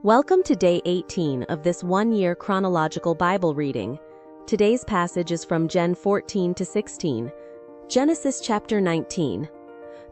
Welcome to day 18 of this one-year chronological Bible reading. Today's passage is from Gen 14 to 16. Genesis chapter 19.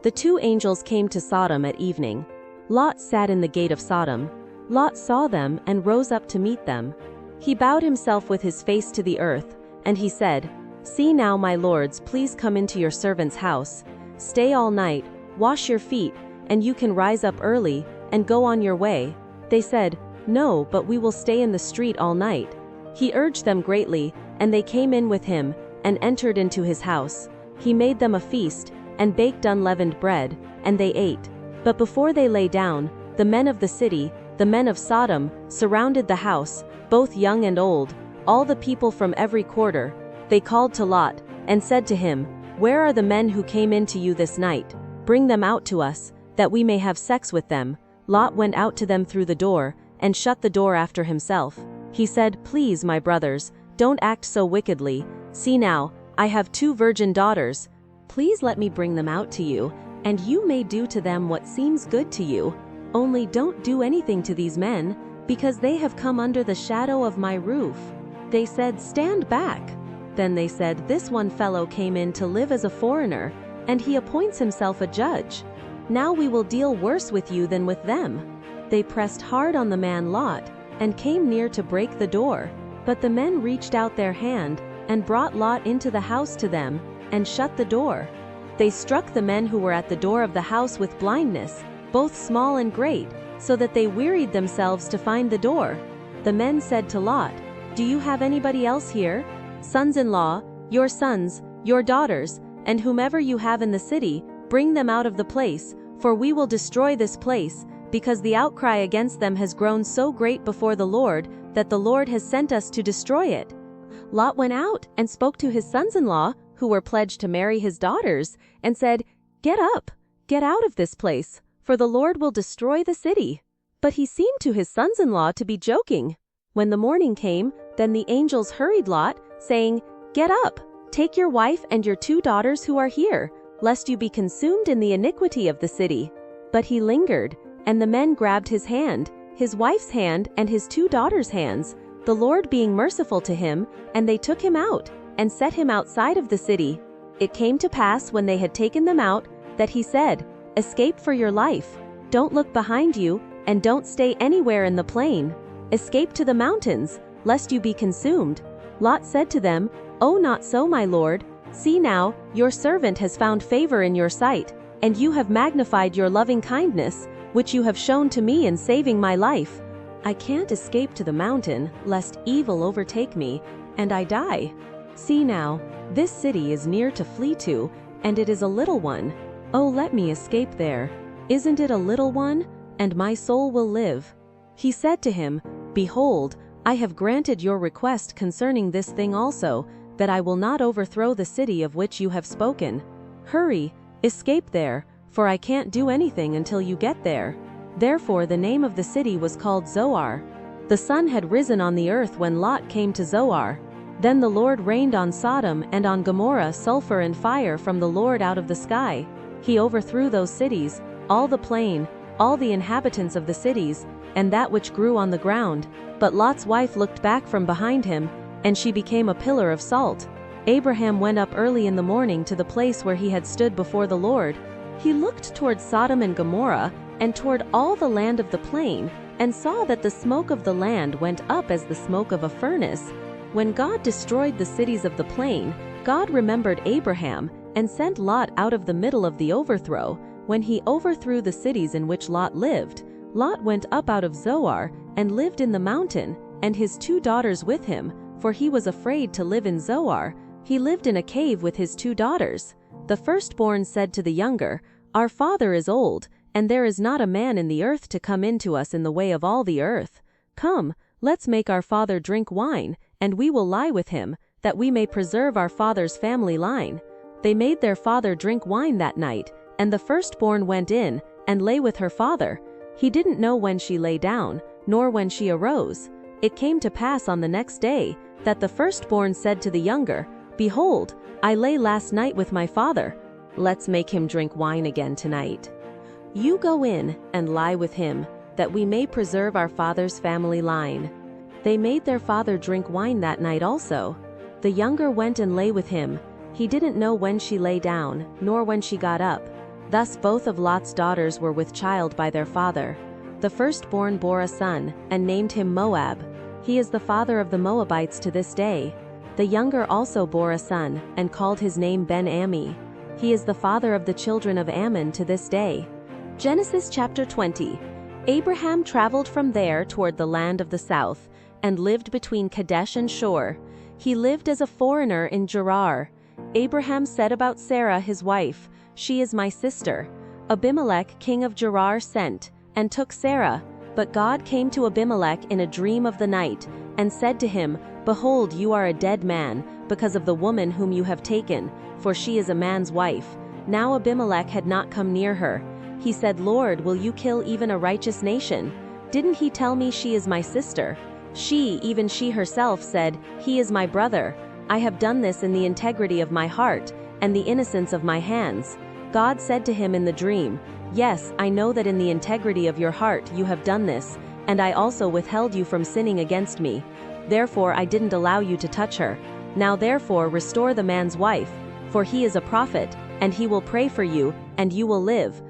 The two angels came to Sodom at evening. Lot sat in the gate of Sodom. Lot saw them and rose up to meet them. He bowed himself with his face to the earth, and he said, "See now, my lords, please come into your servant's house. Stay all night, wash your feet, and you can rise up early and go on your way." They said, "No, but we will stay in the street all night." He urged them greatly, and they came in with him, and entered into his house. He made them a feast, and baked unleavened bread, and they ate. But before they lay down, the men of the city, the men of Sodom, surrounded the house, both young and old, all the people from every quarter. They called to Lot, and said to him, "Where are the men who came in to you this night? Bring them out to us, that we may have sex with them." Lot went out to them through the door, and shut the door after himself. He said, "Please, my brothers, don't act so wickedly. See now, I have 2 virgin daughters. Please let me bring them out to you, and you may do to them what seems good to you. Only don't do anything to these men, because they have come under the shadow of my roof." They said, "Stand back." Then they said, "This one fellow came in to live as a foreigner, and he appoints himself a judge. Now we will deal worse with you than with them." They pressed hard on the man Lot, and came near to break the door. But the men reached out their hand, and brought Lot into the house to them, and shut the door. They struck the men who were at the door of the house with blindness, both small and great, so that they wearied themselves to find the door. The men said to Lot, "Do you have anybody else here? Sons-in-law, your sons, your daughters, and whomever you have in the city, bring them out of the place, for we will destroy this place, because the outcry against them has grown so great before the Lord, that the Lord has sent us to destroy it." Lot went out and spoke to his sons-in-law, who were pledged to marry his daughters, and said, "Get up, get out of this place, for the Lord will destroy the city." But he seemed to his sons-in-law to be joking. When the morning came, then the angels hurried Lot, saying, "Get up, take your wife and your 2 daughters who are here, lest you be consumed in the iniquity of the city." But he lingered, and the men grabbed his hand, his wife's hand, and his 2 daughters' hands, the Lord being merciful to him, and they took him out, and set him outside of the city. It came to pass when they had taken them out, that he said, "Escape for your life. Don't look behind you, and don't stay anywhere in the plain. Escape to the mountains, lest you be consumed." Lot said to them, "Oh, not so, my lord. See now, your servant has found favor in your sight, and you have magnified your loving kindness, which you have shown to me in saving my life. I can't escape to the mountain, lest evil overtake me, and I die. See now, this city is near to flee to, and it is a little one. Oh, let me escape there. Isn't it a little one? And my soul will live." He said to him, "Behold, I have granted your request concerning this thing also, that I will not overthrow the city of which you have spoken. Hurry, escape there, for I can't do anything until you get there." Therefore the name of the city was called Zoar. The sun had risen on the earth when Lot came to Zoar. Then the Lord rained on Sodom and on Gomorrah sulfur and fire from the Lord out of the sky. He overthrew those cities, all the plain, all the inhabitants of the cities, and that which grew on the ground. But Lot's wife looked back from behind him, and she became a pillar of salt. Abraham went up early in the morning to the place where he had stood before the Lord. He looked toward Sodom and Gomorrah, and toward all the land of the plain, and saw that the smoke of the land went up as the smoke of a furnace. When God destroyed the cities of the plain, God remembered Abraham, and sent Lot out of the middle of the overthrow. When he overthrew the cities in which Lot lived, Lot went up out of Zoar, and lived in the mountain, and his 2 daughters with him, for he was afraid to live in Zoar. He lived in a cave with his 2 daughters. The firstborn said to the younger, "Our father is old, and there is not a man in the earth to come in to us in the way of all the earth. Come, let's make our father drink wine, and we will lie with him, that we may preserve our father's family line." They made their father drink wine that night, and the firstborn went in, and lay with her father. He didn't know when she lay down, nor when she arose. It came to pass on the next day, that the firstborn said to the younger, "Behold, I lay last night with my father. Let's make him drink wine again tonight. You go in and lie with him, that we may preserve our father's family line." They made their father drink wine that night also. The younger went and lay with him. He didn't know when she lay down, nor when she got up. Thus both of Lot's daughters were with child by their father. The firstborn bore a son, and named him Moab. He is the father of the Moabites to this day. The younger also bore a son, and called his name Ben-Ammi. He is the father of the children of Ammon to this day. Genesis chapter 20. Abraham traveled from there toward the land of the south, and lived between Kadesh and Shur. He lived as a foreigner in Gerar. Abraham said about Sarah his wife, "She is my sister." Abimelech king of Gerar sent, and took Sarah. But God came to Abimelech in a dream of the night, and said to him, "Behold, you are a dead man, because of the woman whom you have taken, for she is a man's wife." Now Abimelech had not come near her. He said, "Lord, will you kill even a righteous nation? Didn't he tell me she is my sister?" She, even she herself, said, "He is my brother. I have done this in the integrity of my heart, and the innocence of my hands." God said to him in the dream, "Yes, I know that in the integrity of your heart you have done this, and I also withheld you from sinning against me. Therefore I didn't allow you to touch her. Now therefore restore the man's wife, for he is a prophet, and he will pray for you, and you will live.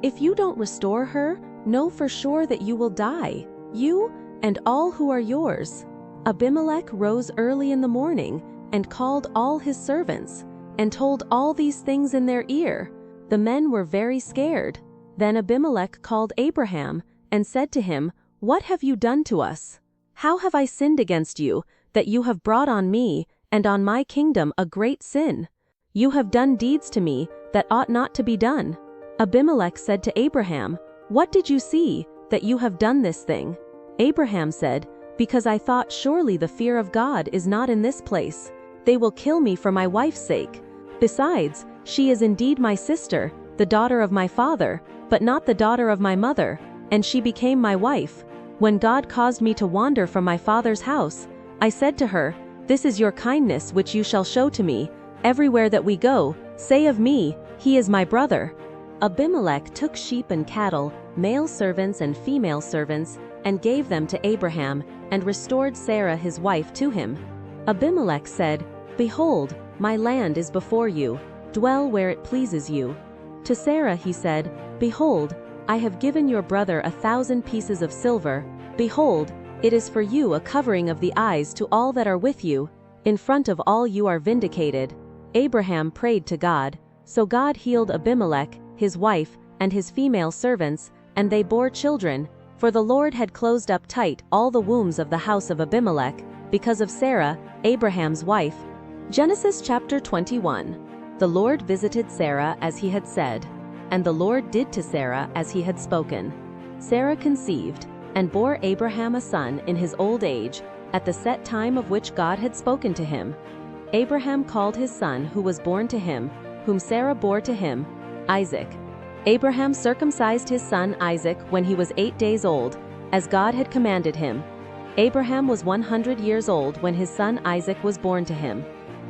If you don't restore her, know for sure that you will die, you and all who are yours." Abimelech rose early in the morning, and called all his servants, and told all these things in their ear. The men were very scared. Then Abimelech called Abraham, and said to him, "What have you done to us? How have I sinned against you, that you have brought on me, and on my kingdom a great sin? You have done deeds to me, that ought not to be done." Abimelech said to Abraham, "What did you see, that you have done this thing?" Abraham said, "Because I thought surely the fear of God is not in this place. They will kill me for my wife's sake. Besides, she is indeed my sister, the daughter of my father, but not the daughter of my mother, and she became my wife. When God caused me to wander from my father's house, I said to her, 'This is your kindness which you shall show to me. Everywhere that we go, say of me, he is my brother.'" Abimelech took sheep and cattle, male servants and female servants, and gave them to Abraham, and restored Sarah his wife to him. Abimelech said, "Behold, my land is before you. Dwell where it pleases you." To Sarah he said, "Behold, I have given your brother 1,000 pieces of silver. Behold, it is for you a covering of the eyes to all that are with you. In front of all you are vindicated." Abraham prayed to God. So God healed Abimelech, his wife, and his female servants, and they bore children, for the Lord had closed up tight all the wombs of the house of Abimelech, because of Sarah, Abraham's wife. Genesis chapter 21. The Lord visited Sarah as he had said, and the Lord did to Sarah as he had spoken. Sarah conceived, and bore Abraham a son in his old age, at the set time of which God had spoken to him. Abraham called his son who was born to him, whom Sarah bore to him, Isaac. Abraham circumcised his son Isaac when he was 8 days old, as God had commanded him. Abraham was 100 years old when his son Isaac was born to him.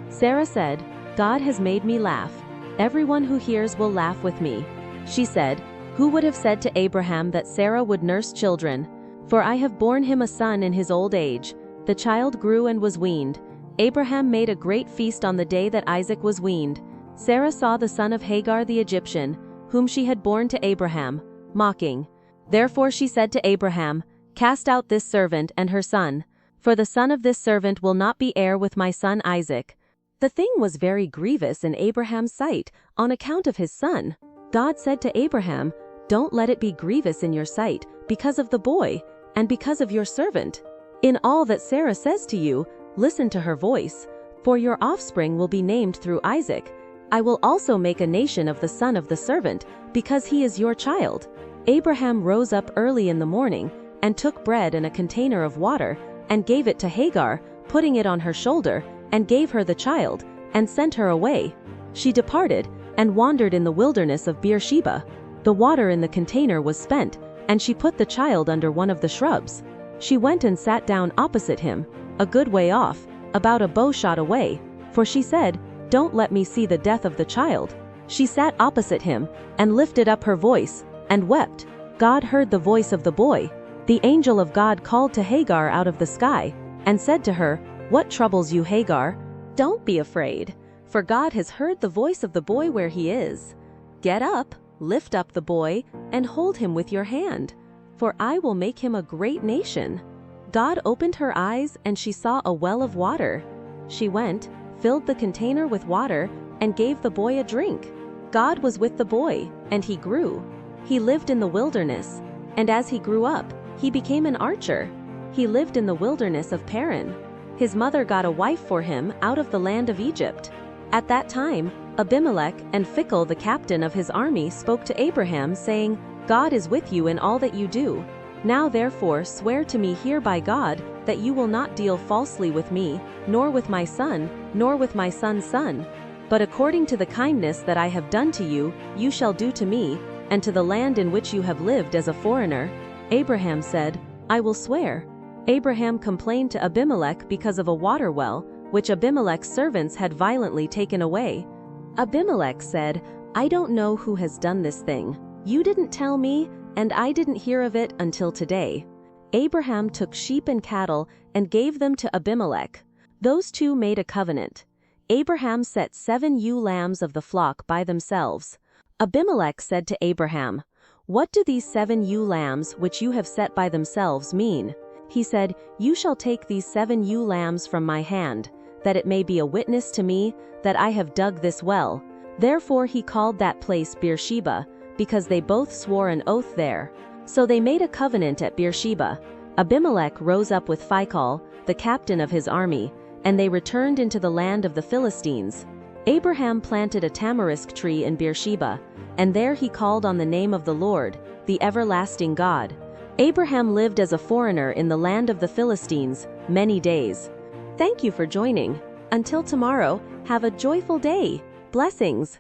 Sarah said, "God has made me laugh. Everyone who hears will laugh with me." She said, "Who would have said to Abraham that Sarah would nurse children? For I have borne him a son in his old age." The child grew and was weaned. Abraham made a great feast on the day that Isaac was weaned. Sarah saw the son of Hagar the Egyptian, whom she had borne to Abraham, mocking. Therefore she said to Abraham, "Cast out this servant and her son, for the son of this servant will not be heir with my son Isaac." The thing was very grievous in Abraham's sight on account of his son. God said to Abraham, "Don't let it be grievous in your sight because of the boy and because of your servant. In all that Sarah says to you, listen to her voice, for your offspring will be named through Isaac. I will also make a nation of the son of the servant, because he is your child." Abraham rose up early in the morning, and took bread and a container of water, and gave it to Hagar, putting it on her shoulder, and gave her the child, and sent her away. She departed, and wandered in the wilderness of Beersheba. The water in the container was spent, and she put the child under one of the shrubs. She went and sat down opposite him, a good way off, about a bow shot away, for she said, "Don't let me see the death of the child." She sat opposite him, and lifted up her voice, and wept. God heard the voice of the boy. The angel of God called to Hagar out of the sky and said to her, "What troubles you, Hagar? Don't be afraid, for God has heard the voice of the boy where he is. Get up, lift up the boy, and hold him with your hand, for I will make him a great nation." God opened her eyes and she saw a well of water. She went, filled the container with water, and gave the boy a drink. God was with the boy, and he grew. He lived in the wilderness, and as he grew up, he became an archer. He lived in the wilderness of Paran. His mother got a wife for him out of the land of Egypt. At that time, Abimelech and Phicol the captain of his army spoke to Abraham, saying, "God is with you in all that you do. Now therefore swear to me here by God that you will not deal falsely with me, nor with my son, nor with my son's son. But according to the kindness that I have done to you, you shall do to me, and to the land in which you have lived as a foreigner." Abraham said, "I will swear." Abraham complained to Abimelech because of a water well, which Abimelech's servants had violently taken away. Abimelech said, "I don't know who has done this thing. You didn't tell me, and I didn't hear of it until today." Abraham took sheep and cattle and gave them to Abimelech. Those two made a covenant. Abraham set 7 ewe lambs of the flock by themselves. Abimelech said to Abraham, "What do these 7 ewe lambs which you have set by themselves mean?" He said, "You shall take these 7 ewe lambs from my hand, that it may be a witness to me that I have dug this well." Therefore he called that place Beersheba, because they both swore an oath there. So they made a covenant at Beersheba. Abimelech rose up with Phicol, the captain of his army, and they returned into the land of the Philistines. Abraham planted a tamarisk tree in Beersheba, and there he called on the name of the Lord, the everlasting God. Abraham lived as a foreigner in the land of the Philistines many days. Thank you for joining. Until tomorrow, have a joyful day. Blessings.